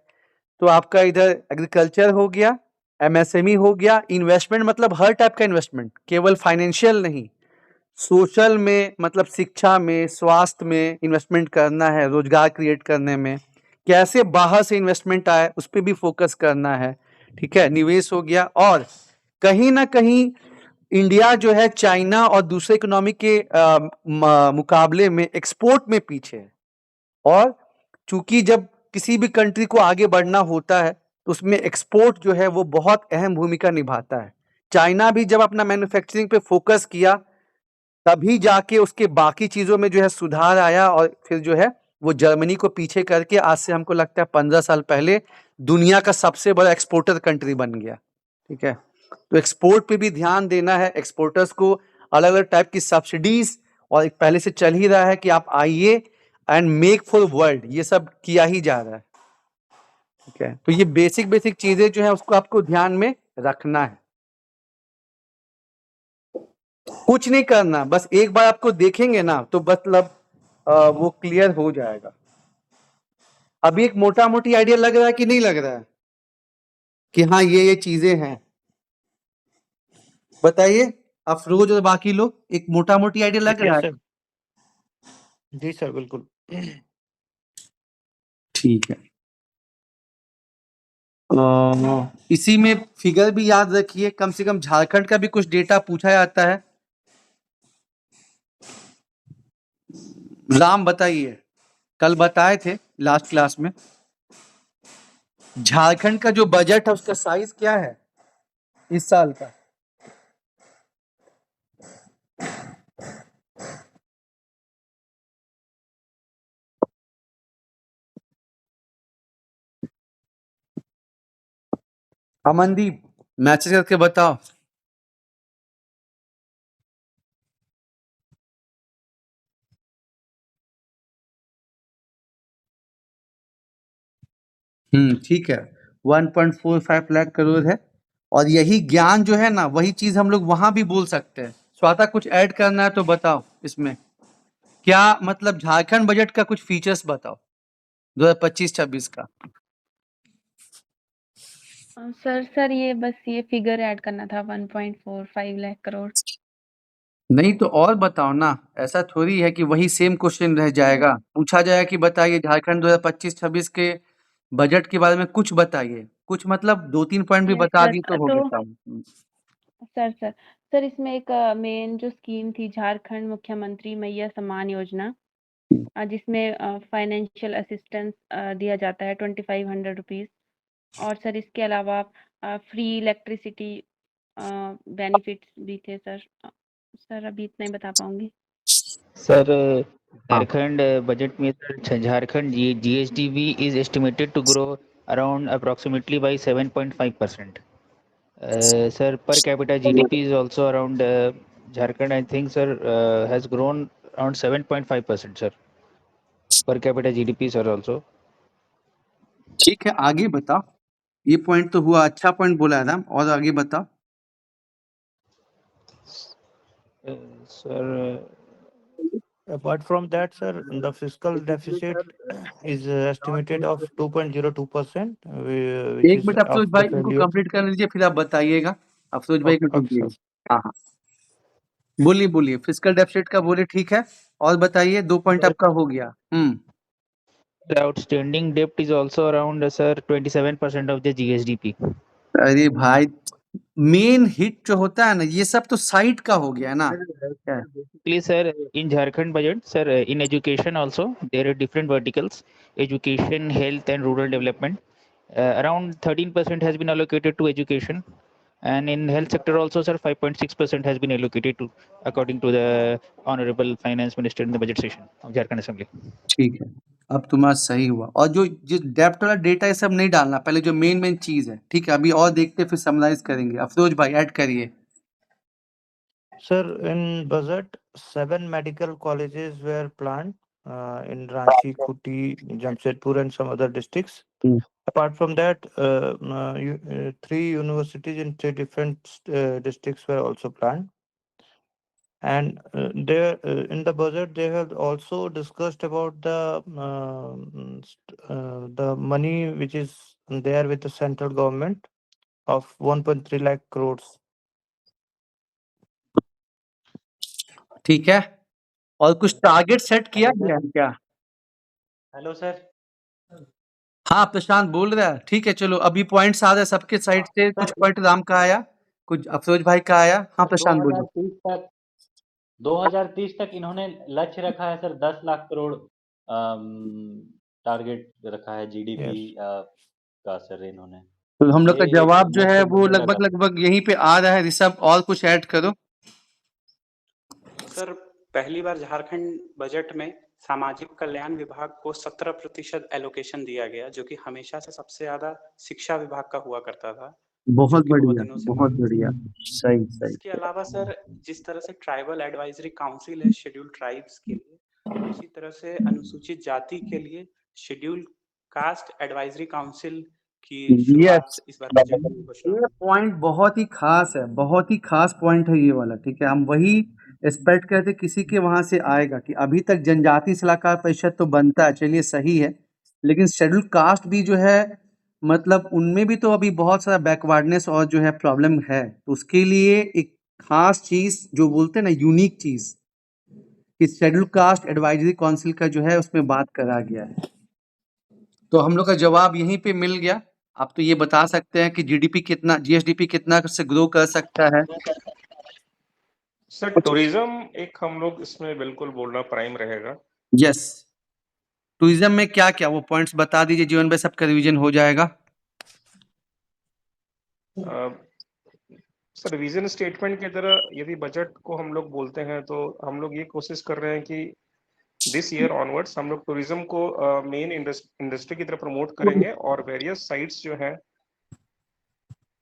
तो आपका इधर एग्रीकल्चर हो गया, MSME हो गया, इन्वेस्टमेंट मतलब हर टाइप का इन्वेस्टमेंट, केवल फाइनेंशियल नहीं, सोशल में मतलब शिक्षा में, स्वास्थ्य में इन्वेस्टमेंट करना है, रोजगार क्रिएट करने में, कैसे बाहर से इन्वेस्टमेंट आए उस पर भी फोकस करना है, ठीक है, निवेश हो गया। और कहीं ना कहीं इंडिया जो है चाइना और दूसरे इकोनॉमी के मुकाबले में एक्सपोर्ट में पीछे है, और चूंकि जब किसी भी कंट्री को आगे बढ़ना होता है तो उसमें एक्सपोर्ट जो है वो बहुत अहम भूमिका निभाता है। चाइना भी जब अपना मैन्युफैक्चरिंग पे फोकस किया तभी जाके उसके बाकी चीजों में जो है सुधार आया, और फिर जो है वो जर्मनी को पीछे करके आज से हमको लगता है 15 साल पहले दुनिया का सबसे बड़ा एक्सपोर्टर कंट्री बन गया, ठीक है। तो एक्सपोर्ट पे भी ध्यान देना है, एक्सपोर्टर्स को अलग अलग टाइप की सब्सिडीज, और एक पहले से चल ही रहा है कि आप आइए एंड मेक फॉर वर्ल्ड, ये सब किया ही जा रहा है, ठीक है। तो ये बेसिक चीजें जो है उसको आपको ध्यान में रखना है, कुछ नहीं करना, बस एक बार आपको देखेंगे ना तो मतलब वो क्लियर हो जाएगा। अभी एक मोटा मोटी आइडिया लग रहा है कि नहीं लग रहा है कि हाँ ये चीजें हैं, बताइए अफरोज और बाकी लोग, एक मोटा मोटी आइडिया लग रहा है? सर जी सर बिल्कुल। ठीक है। इसी में फिगर भी याद रखिए, कम से कम झारखंड का भी कुछ डेटा पूछा जाता है। राम बताइए, कल बताए थे लास्ट क्लास में, झारखंड का जो बजट है उसका साइज क्या है इस साल का? अमनदीप मैसेज करके बताओ। ठीक है। 1.45 लाख करोड़ है। और यही ज्ञान जो है ना, वही चीज हम लोग वहां भी बोल सकते हैं। स्वाता, कुछ ऐड करना है तो बताओ इसमें क्या, मतलब झारखंड बजट का कुछ फीचर्स बताओ 2025-26 का। सर ये बस ये फिगर ऐड करना था 1.45 लाख करोड़। नहीं तो और बताओ ना, ऐसा थोड़ी है कि वही सेम क्वेश्चन रह जाएगा। पूछा जाएगा कि बताइए झारखंड 2025-26 के बजट के बारे में कुछ बताइए, कुछ मतलब 2-3 पॉइंट भी यस बता सर, दिए तो हो तो गया काम। सर इसमें एक मेन जो स्कीम थी झारखंड मुख्यमंत्री मैया सम्मान योजना, जिसमें फाइनेंशियल असिस्टेंस दिया जाता है 2500 रुपीज। और सर इसके अलावा फ्री इलेक्ट्रिसिटी बेनिफिट्स भी थे सर। सर अभी इतना ही बता पाऊंगी। सर हाँ। झारखंड बजट में sir Jharkhand GSDP is estimated to grow around approximately by 7.5%. Sir, per capita GDP is also around Jharkhand, I think, sir, has grown around 7.5%, sir. Per capita GDP, sir, also. ठीक है, आगे बताओ। ये point तो हुआ, अच्छा point बोला है राम, और आगे बताओ। Sir, Apart from that, sir, the fiscal deficit is estimated of 2.02%, which एक is मिनट अफरोज of भाई, the इनको failure. कंप्लीट कर लीजिए, फिर आप बताइएगा। अफरोज भाई को Okay, टोकिएगा। sir. हाँ हाँ, बोलिए बोलिए, फिजिकल डेफिसिट का बोले, ठीक है। और बताइए, 2 पॉइंट आपका हो गया। the outstanding debt is also around, sir, 27% of the GSDP. अरे भाई, मेन हिट जो होता है ना, ये सब तो साइट का हो गया ना। क्या है? Basically, sir, in Jharkhand budget, sir, in education also, there are different verticals: education, health, and rural development. Around 13% has been allocated to education, and in health sector also, sir, 5.6% has been allocated to, according to the Honorable Finance Minister in the budget session of Jharkhand Assembly. ठीक है, अब तुम्हारा सही हुआ। और जो जो डेप्ट वाला डेटा ये सब नहीं डालना, पहले जो मेन मेन चीज है, ठीक है। अभी और देखते फिर समराइज करेंगे। अफरोज भाई ऐड करिए। Sir, in budget, 7 medical colleges were planned in Ranchi, Kutti, Jamshedpur, and some other districts. Apart from that, 3 universities in 3 different districts were also planned. And there, in the budget, they have also discussed about the money which is there with the central government of 1.3 lakh crores. ठीक है, और कुछ target set किया गया है क्या? Hello sir. हाँ, प्रशांत बोल रहा है। ठीक है, चलो अभी पॉइंट्स आ रहे हैं सबके साइड से। कुछ पॉइंट राम का आया, कुछ अफरोज भाई का आया। हाँ प्रशांत बोलो। 2030 तक इन्होंने लक्ष्य रखा है सर, 10 लाख करोड़ टारगेट रखा है जीडीपी का सर इन्होंने। तो हम लोग का ये जवाब एक जो है मुख्य वो मुद्दा लगभग लगा। लगभग यहीं पे आ रहा है। ऋषभ और कुछ ऐड करो। सर, पहली बार झारखंड बजट में सामाजिक कल्याण विभाग को 17% एलोकेशन दिया गया, जो कि हमेशा से सबसे ज्यादा शिक्षा विभाग का हुआ करता था। बहुत जो कि बढ़िया, दिनों से बहुत मांग थी। बढ़िया, सही सही। इसके अलावा सर, जिस तरह से ट्राइबल एडवाइजरी काउंसिल है शेड्यूल्ड ट्राइब्स के लिए, उसी तरह से अनुसूचित जाति के लिए शेड्यूल्ड कास्ट एडवाइजरी काउंसिल की शुरुआत इस बार बजट में घोषणा ये हुई। पॉइंट बहुत ही खास है, बहुत ही खास पॉइंट है ये वाला। ठीक है, हम वही एक्सपेक्ट करते किसी के वहां से आएगा कि अभी तक जनजाति सलाहकार परिषद तो बनता है, चलिए सही है, लेकिन शेड्यूल कास्ट भी जो है, मतलब उनमें भी तो अभी बहुत सारा बैकवर्डनेस और जो है प्रॉब्लम है। तो उसके लिए एक खास चीज जो बोलते हैं ना, यूनिक चीज, कि शेड्यूल कास्ट एडवाइजरी काउंसिल का जो है उसमें बात करा गया है। तो हम लोग का जवाब यहीं पे मिल गया। आप तो ये बता सकते हैं कि जीडीपी कितना, जीएसडीपी कितना से ग्रो कर सकता है। सर टूरिज्म एक हम लोग इसमें बिल्कुल बोलना प्राइम रहेगा। यस, टूरिज्म में क्या क्या वो पॉइंट्स बता दीजिए, जीवन में सबका रिवीजन हो जाएगा। सर विजन स्टेटमेंट की तरह यदि बजट को हम लोग बोलते हैं तो हम लोग ये कोशिश कर रहे हैं कि दिस ईयर ऑनवर्ड्स हम लोग टूरिज्म को मेन इंडस्ट्री की तरह प्रमोट करेंगे, और वेरियस साइट्स जो है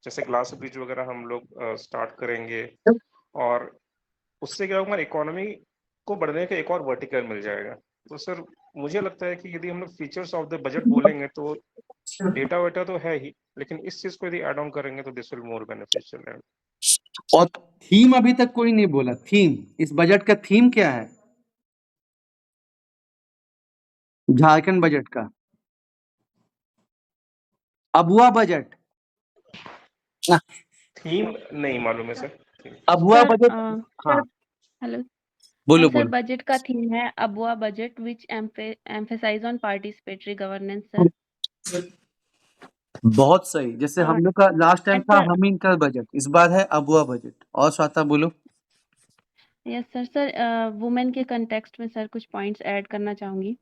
जैसे ग्लास ब्रिज वगैरह हम लोग स्टार्ट करेंगे, और उससे क्या होगा, इकोनॉमी को बढ़ने का एक और वर्टिकल मिल जाएगा। तो सर मुझे लगता है कि यदि हम लोग फीचर्स ऑफ द बजट बोलेंगे तो डेटा वेटा तो है ही, लेकिन इस चीज को यदि एड ऑन करेंगे तो दिस विल मोर बेनिफिशियल। और थीम अभी तक कोई नहीं बोला। थीम, इस बजट का थीम क्या है? झारखंड बजट का अबुआ बजट। थीम नहीं मालूम है सर। Abua sir budget. हाँ, हेलो बोलो सर, बोलो। बजट का थीम है Abua budget which emphasize on participatory governance sir. बहुत सही। जैसे हम लोग का लास्ट टाइम एंड था सर, हमीन का बजट, इस बार है अबुआ बजट। और स्वाता बोलो। यस सर, वुमेन के कंटेक्स्ट में सर कुछ पॉइंट्स ऐड करना चाहूंगी।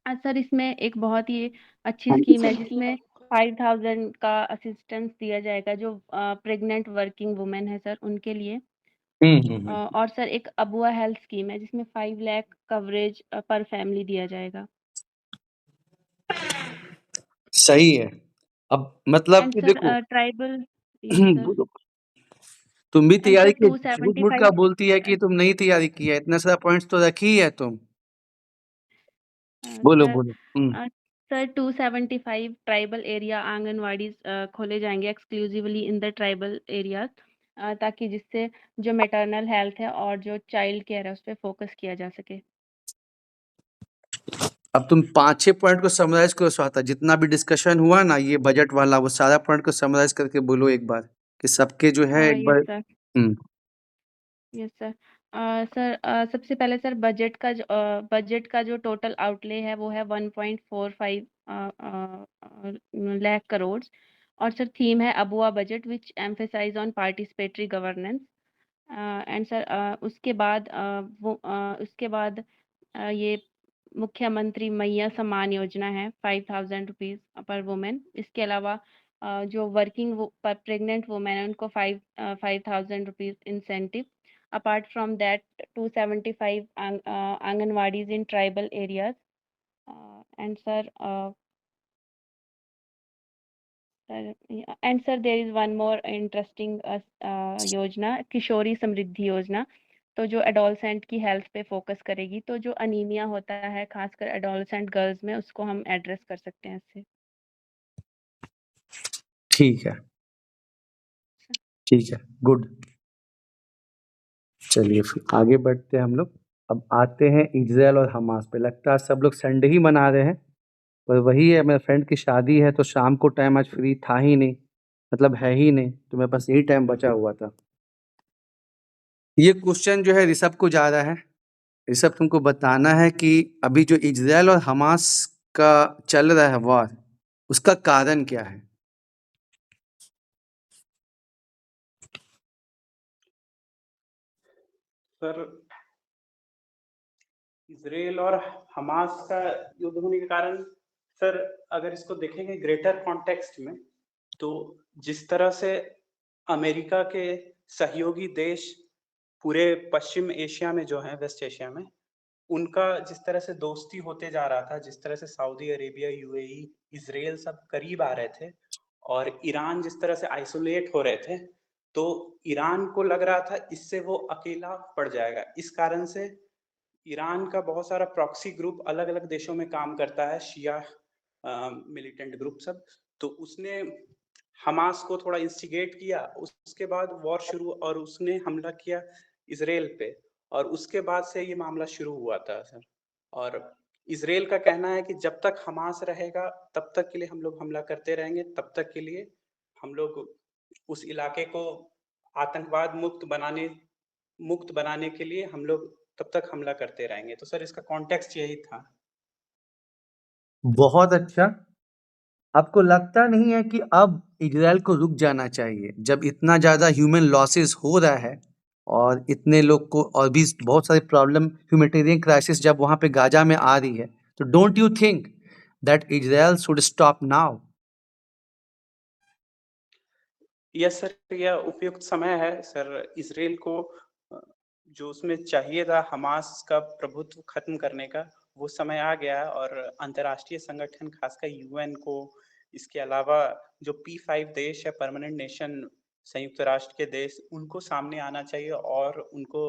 सर इसमें एक बहुत ही अच्छी स्कीम है जिसमें 5000 का असिस्टेंस दिया जाएगा जो प्रेग्नेंट वर्किंग वुमेन है सर उनके लिए। और सर एक अबुआ हेल्थ स्कीम है जिसमें 5 लाख कवरेज पर फैमिली दिया जाएगा। सही है। अब मतलब एंड कि सर देखो ट्राइबल, यस सर, बोलो। तुम भी एंड तैयारी सर की, झूठ मूठ का 275 बोलती है कि तुम नहीं तैयारी की है। इतना सारा पॉइंट्स तो रखी ही है तुम। बोलो सर बोलो। सर 275 ट्राइबल एरिया आंगनवाड़ी खोले जाएंगे exclusively in the tribal areas, ताकि जिससे जो मैटरनल हेल्थ है और जो चाइल्ड केयर है उस पर फोकस किया जा सके। अब तुम 5-6 पॉइंट को समराइज करो स्वाता। जितना भी डिस्कशन हुआ ना ये बजट वाला, वो सारा पॉइंट को समराइज करके बोलो एक बार, कि सबके जो है एक बार। Yes sir, yes sir. सबसे पहले सर बजट का जो टोटल आउटले है वो है 1.45 लाख करोड़। और सर थीम है Abua budget which emphasize on participatory governance. And sir उसके बाद ये मुख्यमंत्री मैया सम्मान योजना है 5000 रुपीज पर वुमेन। इसके अलावा जो वर्किंग प्रेग्नेंट वुमेन है उनको 5000 rupees incentive. Apart from that 275 anganwadis in tribal areas. And sir and sir there is one more interesting योजना, किशोरी समृद्धि योजना, तो जो एडोलसेंट की हेल्थ पे फोकस करेगी। तो जो अनीमिया होता है खासकर एडोलसेंट गर्ल्स में उसको हम एड्रेस कर सकते हैं इससे। ठीक है, ठीक है, गुड। चलिए फिर आगे बढ़ते हैं हम लोग। अब आते हैं इजराइल और हमास पे। लगता है सब लोग संडे ही मना रहे हैं, पर वही है, मेरे फ्रेंड की शादी है तो शाम को टाइम आज फ्री था ही नहीं, मतलब है ही नहीं, तो मेरे पास यही टाइम बचा हुआ था। ये क्वेश्चन जो है ऋषभ को जा रहा है। ऋषभ तुमको बताना है कि अभी जो इजराइल और हमास का चल रहा है वॉर, उसका कारण क्या है? सर इसराइल और हमास का युद्ध होने के कारण, सर अगर इसको देखेंगे ग्रेटर कॉन्टेक्स्ट में, तो जिस तरह से अमेरिका के सहयोगी देश पूरे पश्चिम एशिया में जो है, वेस्ट एशिया में, उनका जिस तरह से दोस्ती होते जा रहा था, जिस तरह से सऊदी अरेबिया, यूएई, इजराइल सब करीब आ रहे थे और ईरान जिस तरह से आइसोलेट हो रहे थे, तो ईरान को लग रहा था इससे वो अकेला पड़ जाएगा। इस कारण से ईरान का बहुत सारा प्रॉक्सी ग्रुप अलग अलग देशों में काम करता है, शिया मिलिटेंट ग्रुप सब। तो उसने हमास को थोड़ा इंस्टिगेट किया, उसके बाद वॉर शुरू, और उसने हमला किया इसराइल पे, और उसके बाद से ये मामला शुरू हुआ था सर। और इसराइल का कहना है कि जब तक हमास रहेगा तब तक के लिए हम लोग हमला करते रहेंगे, तब तक के लिए हम लोग उस इलाके को आतंकवाद मुक्त बनाने के लिए हम लोग तब तक हमला करते रहेंगे। तो सर इसका कॉन्टेक्स्ट यही था। बहुत अच्छा। आपको लगता नहीं है कि अब इजराइल को रुक जाना चाहिए, जब इतना ज़्यादा ह्यूमन लॉसेस हो रहा है और इतने लोग को, और भी बहुत सारी प्रॉब्लम, ह्यूमैनिटेरियन क्राइसिस जब वहाँ पे गाजा में आ रही है, तो don't you think that Israel should stop now? Yes sir, यह उपयुक्त समय है सर। इसराइल को जो उसमें चाहिए था हमास का प्रभुत्व खत्म करने का, वो समय आ गया है। और अंतर्राष्ट्रीय संगठन खासकर यूएन को, इसके अलावा जो P5 देश है, परमानेंट नेशन, संयुक्त राष्ट्र के देश, उनको सामने आना चाहिए और उनको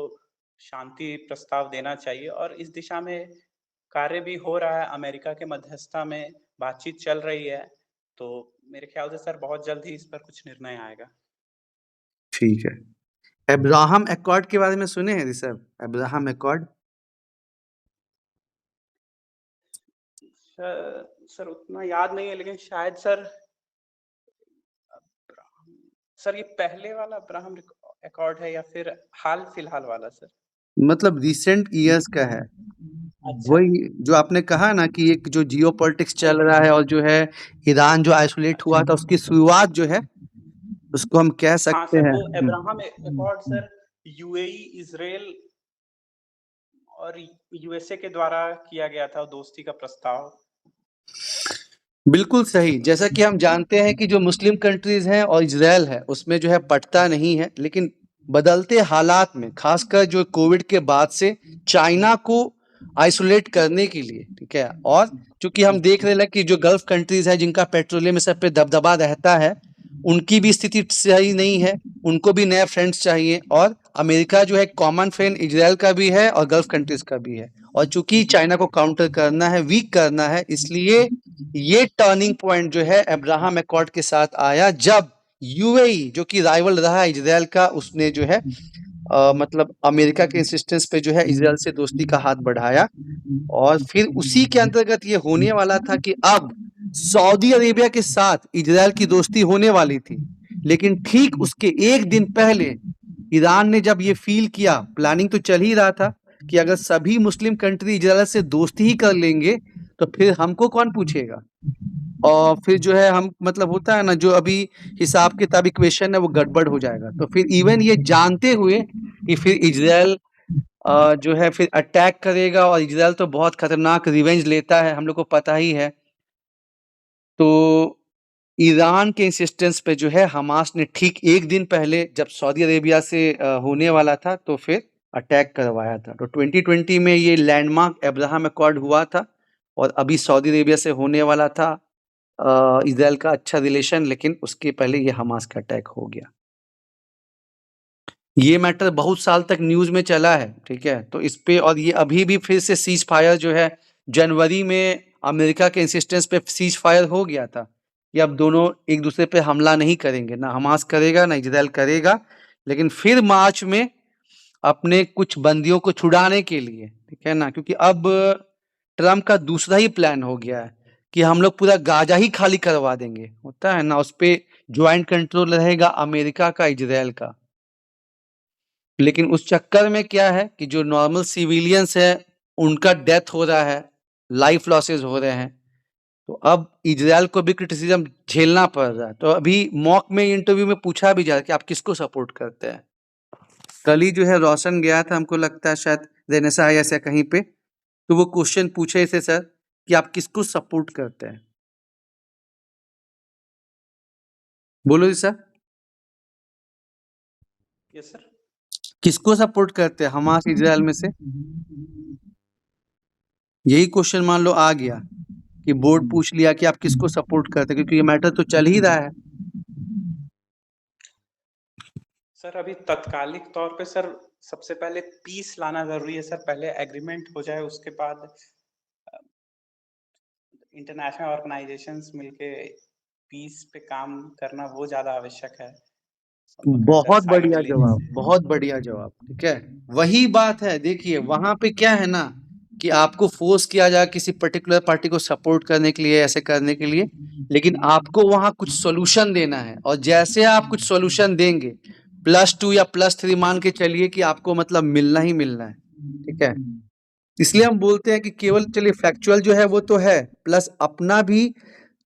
शांति प्रस्ताव देना चाहिए। और इस दिशा में कार्य भी हो रहा है। अमेरिका के मध्यस्थता में बातचीत चल रही है, तो मेरे ख्याल से सर बहुत जल्द ही इस पर कुछ निर्णय आएगा। ठीक है। अब्राहम अकॉर्ड के बारे में सुने हैं ऋषभ? Abraham accord? सर उतना याद नहीं है, लेकिन शायद सर ये पहले वाला अब्राहम अकॉर्ड है या फिर हाल फिलहाल वाला सर? मतलब रिसेंट ईयर्स का है। अच्छा। वही जो आपने कहा ना कि एक जो जियोपॉलिटिक्स चल रहा है और जो है ईरान जो आइसोलेट हुआ था उसकी शुरुआत जो है उसको हम कह हाँ सकते सर, हैं। वो Abraham accord sir UAE, Israel और यूएसए के द्वारा किया गया था दोस्ती का प्रस्ताव। बिल्कुल सही। जैसा कि हम जानते हैं कि जो मुस्लिम कंट्रीज हैं और इजराइल है उसमें जो है पटता नहीं है, लेकिन बदलते हालात में खासकर जो कोविड के बाद से चाइना को आइसोलेट करने के लिए, ठीक है, और चूंकि हम देख रहे हैं कि जो गल्फ कंट्रीज है जिनका पेट्रोलियम सब पे दबदबा रहता है उनकी भी स्थिति सही नहीं है, उनको भी नए फ्रेंड्स चाहिए, और अमेरिका जो है कॉमन फ्रेंड इजराइल का भी है और गल्फ कंट्रीज का भी है, और चूंकि चाइना को काउंटर करना है, वीक करना है, इसलिए ये टर्निंग पॉइंट जो है अब्राहम अकॉर्ड के साथ आया जब यूएई जो कि राइवल रहा इजराइल का उसने जो है मतलब अमेरिका के इंसिस्टेंस पे जो है इजराइल से दोस्ती का हाथ बढ़ाया, और फिर उसी के अंतर्गत ये होने वाला था कि अब सऊदी अरेबिया के साथ इजराइल की दोस्ती होने वाली थी, लेकिन ठीक उसके एक दिन पहले ईरान ने जब ये फील किया, प्लानिंग तो चल ही रहा था कि अगर सभी मुस्लिम कंट्री इजराइल से दोस्ती ही कर लेंगे तो फिर हमको कौन पूछेगा, और फिर जो है हम मतलब होता है ना जो अभी हिसाब किताब इक्वेशन है वो गड़बड़ हो जाएगा। तो फिर इवन ये जानते हुए कि फिर इजराइल जो है फिर अटैक करेगा, और इजराइल तो बहुत खतरनाक रिवेंज लेता है, हम लोग को पता ही है। तो ईरान के इंसिस्टेंस पे जो है हमास ने ठीक एक दिन पहले जब सऊदी अरेबिया से होने वाला था तो फिर अटैक करवाया था। तो 2020 में ये लैंडमार्क अब्राहम अकॉर्ड हुआ था, और अभी सऊदी अरेबिया से होने वाला था इजराइल का अच्छा रिलेशन, लेकिन उसके पहले ये हमास का अटैक हो गया। ये मैटर बहुत साल तक न्यूज़ में चला है, ठीक है, तो इस पे, और ये अभी भी फिर से सीज फायर जो है जनवरी में अमेरिका के इंसिस्टेंस पे सीज फायर हो गया था कि अब दोनों एक दूसरे पे हमला नहीं करेंगे, ना हमास करेगा ना इजराइल करेगा, लेकिन फिर मार्च में अपने कुछ बंदियों को छुड़ाने के लिए, ठीक है ना, क्योंकि अब ट्रम्प का दूसरा ही प्लान हो गया है कि हम लोग पूरा गाजा ही खाली करवा देंगे, होता है ना, उस पे ज्वाइंट कंट्रोल रहेगा अमेरिका का इजराइल का। लेकिन उस चक्कर में क्या है कि जो नॉर्मल सिविलियंस है उनका डेथ हो रहा है, लाइफ लॉसेस हो रहे हैं, तो अब इजराइल को भी क्रिटिसिज्म झेलना पड़ रहा है। तो अभी मॉक में इंटरव्यू में पूछा भी जा रहा है कि आप किसको सपोर्ट करते हैं। कल ही जो है रोशन गया था, हमको लगता है शायद रेनेसा या कहीं पे, तो वो क्वेश्चन पूछे थे सर कि आप किसको सपोर्ट करते हैं, बोलो जी सर। Yes sir. किसको सपोर्ट करते हैं हमास इजराइल में से? यही क्वेश्चन मान लो आ गया कि बोर्ड पूछ लिया कि आप किसको सपोर्ट करते हैं, क्योंकि ये मैटर तो चल ही रहा है। सर अभी तत्कालिक तौर पे सर सबसे पहले पीस लाना जरूरी है सर, पहले एग्रीमेंट हो जाए, उसके बाद इंटरनेशनल ऑर्गेनाइजेशंस मिलके पीस पे काम करना वो ज्यादा आवश्यक है। बहुत बढ़िया जवाब, बहुत बढ़िया जवाब, ठीक है, वही बात है। देखिए वहां पे क्या है ना कि आपको फोर्स किया जाए किसी पर्टिकुलर पार्टी को सपोर्ट करने के लिए, ऐसे करने के लिए, लेकिन आपको वहां कुछ सॉल्यूशन देना है, और जैसे आप कुछ सॉल्यूशन देंगे +2 या +3 मान के चलिए कि आपको मतलब मिलना ही मिलना है, ठीक है। इसलिए हम बोलते हैं कि केवल चलिए फैक्चुअल जो है वो तो है, प्लस अपना भी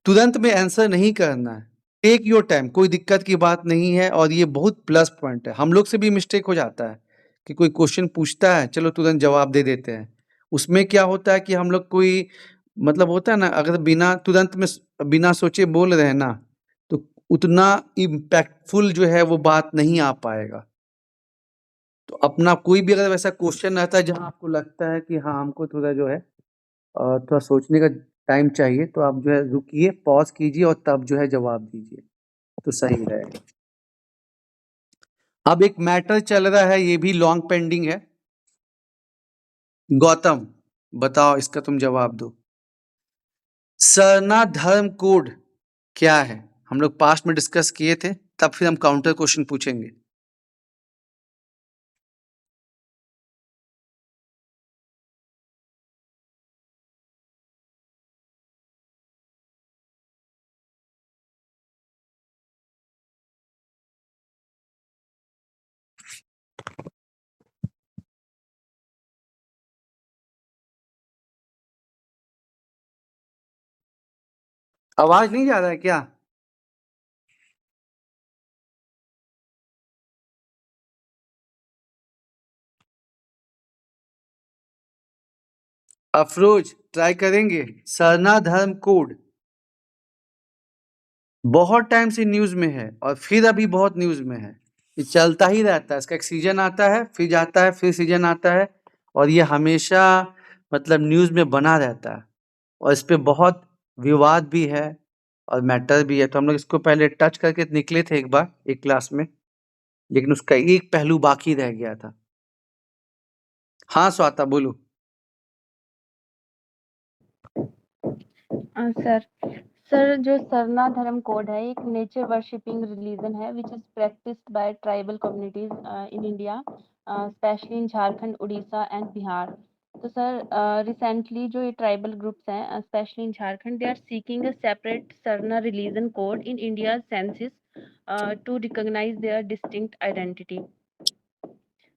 तुरंत में आंसर नहीं करना है, टेक योर टाइम, कोई दिक्कत की बात नहीं है, और ये बहुत प्लस पॉइंट है। हम लोग से भी मिस्टेक हो जाता है कि कोई क्वेश्चन पूछता है चलो तुरंत जवाब दे देते हैं, उसमें क्या होता है कि हम लोग कोई मतलब होता है ना, अगर बिना तुरंत में बिना सोचे बोल रहे हैं ना तो उतना इम्पैक्टफुल जो है वो बात नहीं आ पाएगा। तो अपना कोई भी अगर वैसा क्वेश्चन रहता है जहां आपको लगता है कि हाँ हमको थोड़ा जो है थोड़ा सोचने का टाइम चाहिए, तो आप जो है रुकिए, पॉज कीजिए और तब जो है जवाब दीजिए, तो सही रहेगा। अब एक मैटर चल रहा है, ये भी लॉन्ग पेंडिंग है। गौतम बताओ, इसका तुम जवाब दो। सरना धर्म कोड क्या है? हम लोग पास्ट में डिस्कस किए थे, तब फिर हम काउंटर क्वेश्चन पूछेंगे। आवाज नहीं जा रहा है क्या? अफरोज ट्राई करेंगे। सरना धर्म कोड बहुत टाइम से न्यूज में है और फिर अभी बहुत न्यूज में है। ये चलता ही रहता है, इसका एक सीजन आता है, फिर जाता है, फिर सीजन आता है, और ये हमेशा मतलब न्यूज में बना रहता है, और इस पे बहुत विवाद भी है और मैटर भी है। तो हम लोग इसको पहले टच करके निकले थे एक बार एक क्लास में, लेकिन उसका एक पहलू बाकी रह गया था। हाँ स्वाता बोलो। सर जो सरना धर्म कोड है एक नेचर वर्शिपिंग रिलीजन है which is practised by tribal communities in India, specially in Jharkhand, Orissa and Bihar. तो सर रिसेंटली जो ये ट्राइबल ग्रुप्स हैं specially in Jharkhand, they are seeking a separate Sarna religion code in India census to recognise their distinct identity.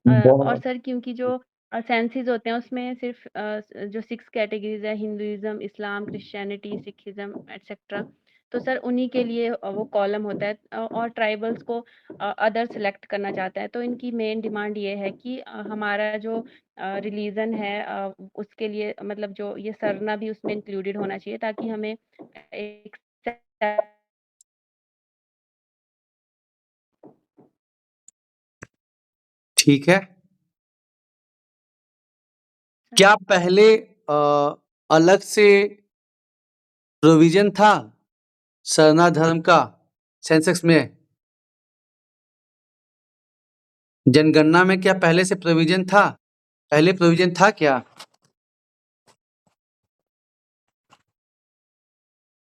और sir क्योंकि जो senses होते हैं उसमें सिर्फ जो 6 कैटेगरीज है, हिंदुइज्म, इस्लाम, क्रिश्चियनिटी, सिखिज्म एटसेट्रा, तो सर उन्हीं के लिए वो कॉलम होता है, और ट्राइबल्स को अदर सेलेक्ट करना चाहता है। तो इनकी मेन डिमांड ये है कि हमारा जो रिलीजन है उसके लिए मतलब जो ये सरना भी उसमें इंक्लूडेड होना चाहिए, ताकि हमें एक ठीक है, क्या पहले अलग से प्रोविजन था सरना धर्म का सेंसेक्स में? जनगणना में क्या पहले से प्रोविजन था? पहले प्रोविजन था क्या?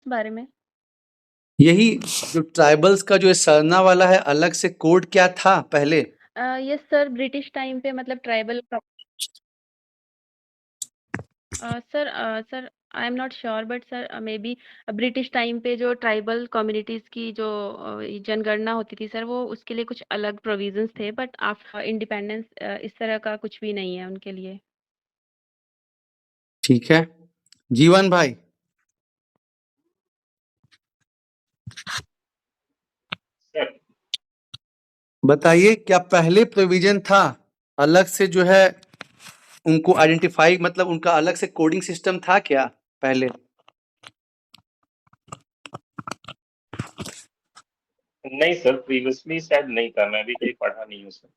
बारे में यही जो ट्राइबल्स का जो सरना वाला है अलग से कोड क्या था पहले? यस सर, ब्रिटिश टाइम पे मतलब tribal sir I am not sure, but sir may be British time पे जो ट्राइबल कम्युनिटीज की जो जनगणना होती थी सर, वो उसके लिए कुछ अलग प्रोविजंस थे, बट आफ्टर इंडिपेंडेंस इस तरह का कुछ भी नहीं है उनके लिए। ठीक है, जीवन भाई बताइए, क्या पहले प्रोविजन था अलग से जो है उनको आइडेंटिफाई, मतलब उनका अलग से कोडिंग सिस्टम था क्या पहले? नहीं सर, प्रीवियसली शायद नहीं था, मैं भी कहीं पढ़ा नहीं हूँ सर।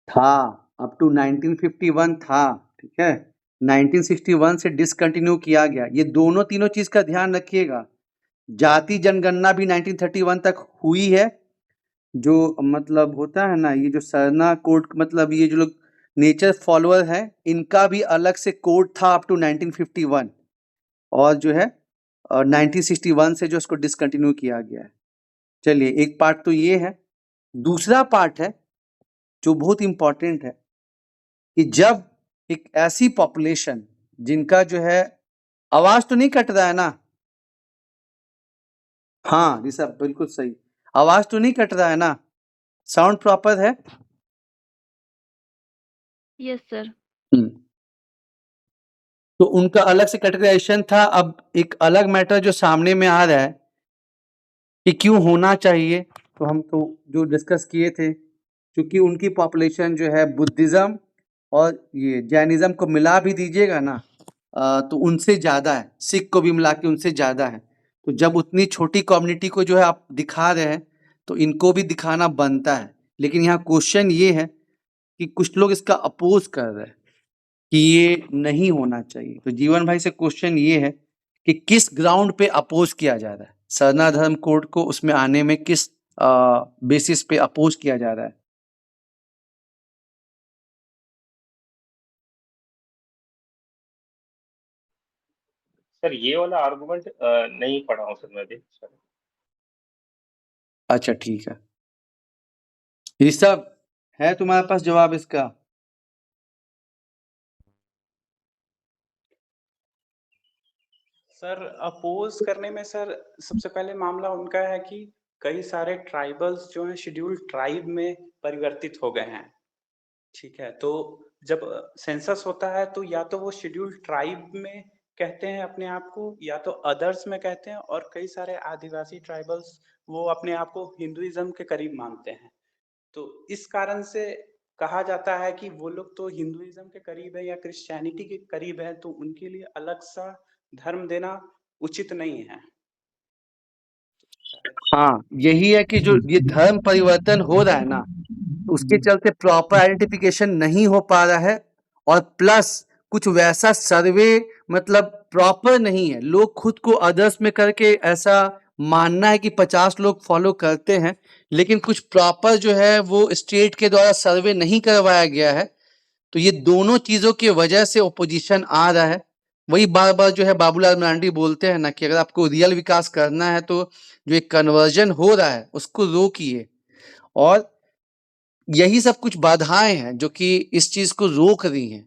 था, अप टू 1951 था, ठीक है। 1961 से डिसकंटिन्यू किया गया। ये दोनों तीनों चीज का ध्यान रखिएगा। जाति जनगणना भी 1931 तक हुई है, जो मतलब होता है ना, ये जो सरना कोड, मतलब ये जो लोग नेचर फॉलोअर है, इनका भी अलग से कोड था अप टू 1951, और जो है 1961 से जो इसको डिसकंटिन्यू किया गया है। चलिए, एक पार्ट तो ये है। दूसरा पार्ट है जो बहुत इंपॉर्टेंट है, कि जब एक ऐसी पॉपुलेशन जिनका जो है, आवाज तो नहीं कट रहा है ना? हाँ ऋषभ बिल्कुल सही, आवाज तो नहीं कट रहा है ना? साउंड प्रॉपर है? Yes sir. तो उनका अलग से कैटेगराइजेशन था। अब एक अलग मैटर जो सामने में आ रहा है कि क्यों होना चाहिए, तो हम तो जो डिस्कस किए थे, क्योंकि उनकी पॉपुलेशन जो है बुद्धिज्म और ये जैनिज्म को मिला भी दीजिएगा ना, तो उनसे ज़्यादा है, सिख को भी मिला के उनसे ज़्यादा है। तो जब उतनी छोटी कम्युनिटी को जो है आप दिखा रहे हैं, तो इनको भी दिखाना बनता है। लेकिन यहाँ क्वेश्चन ये है कि कुछ लोग इसका अपोज कर रहे हैं कि ये नहीं होना चाहिए। तो जीवन भाई से क्वेश्चन ये है कि किस ग्राउंड पे अपोज किया जा रहा है? सरना धर्म कोड को उसमें आने में किस बेसिस पे अपोज किया जा रहा है? सर ये वाला आर्गुमेंट नहीं पढ़ा हूँ सर मैं भी सर। अच्छा ठीक है, ऋषभ है तुम्हारे पास जवाब इसका? सर अपोज करने में सर सबसे पहले मामला उनका है कि कई सारे ट्राइबल्स जो हैं शेड्यूल ट्राइब में परिवर्तित हो गए हैं, ठीक है। तो जब सेंसस होता है तो या तो वो शेड्यूल ट्राइब में कहते हैं अपने आप को, या तो अदर्स में कहते हैं, और कई सारे आदिवासी ट्राइबल्स वो अपने आप को हिंदुइज्म के करीब मानते हैं। तो इस कारण से कहा जाता है कि वो लोग तो हिंदुइज्म के करीब है या क्रिश्चियनिटी के करीब है, तो उनके लिए अलग सा धर्म देना उचित नहीं है। हाँ, यही है कि जो ये धर्म परिवर्तन हो रहा है ना, उसके चलते प्रॉपर आइडेंटिफिकेशन नहीं हो पा रहा है, और प्लस कुछ वैसा सर्वे मतलब प्रॉपर नहीं है। लोग खुद को अदर्स में करके ऐसा मानना है कि 50 लोग फॉलो करते हैं, लेकिन कुछ प्रॉपर जो है वो स्टेट के द्वारा सर्वे नहीं करवाया गया है। तो ये दोनों चीजों की वजह से ओपोजिशन आ रहा है। वही बार बार जो है बाबूलाल मरांडी बोलते हैं ना कि अगर आपको रियल विकास करना है तो जो एक कन्वर्जन हो रहा है उसको रोकिए, और यही सब कुछ बाधाएं हैं जो कि इस चीज को रोक रही हैं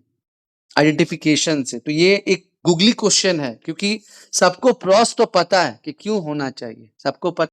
आइडेंटिफिकेशन से। तो ये एक गूगली क्वेश्चन है, क्योंकि सबको प्रॉस तो पता है कि क्यों होना चाहिए, सबको पता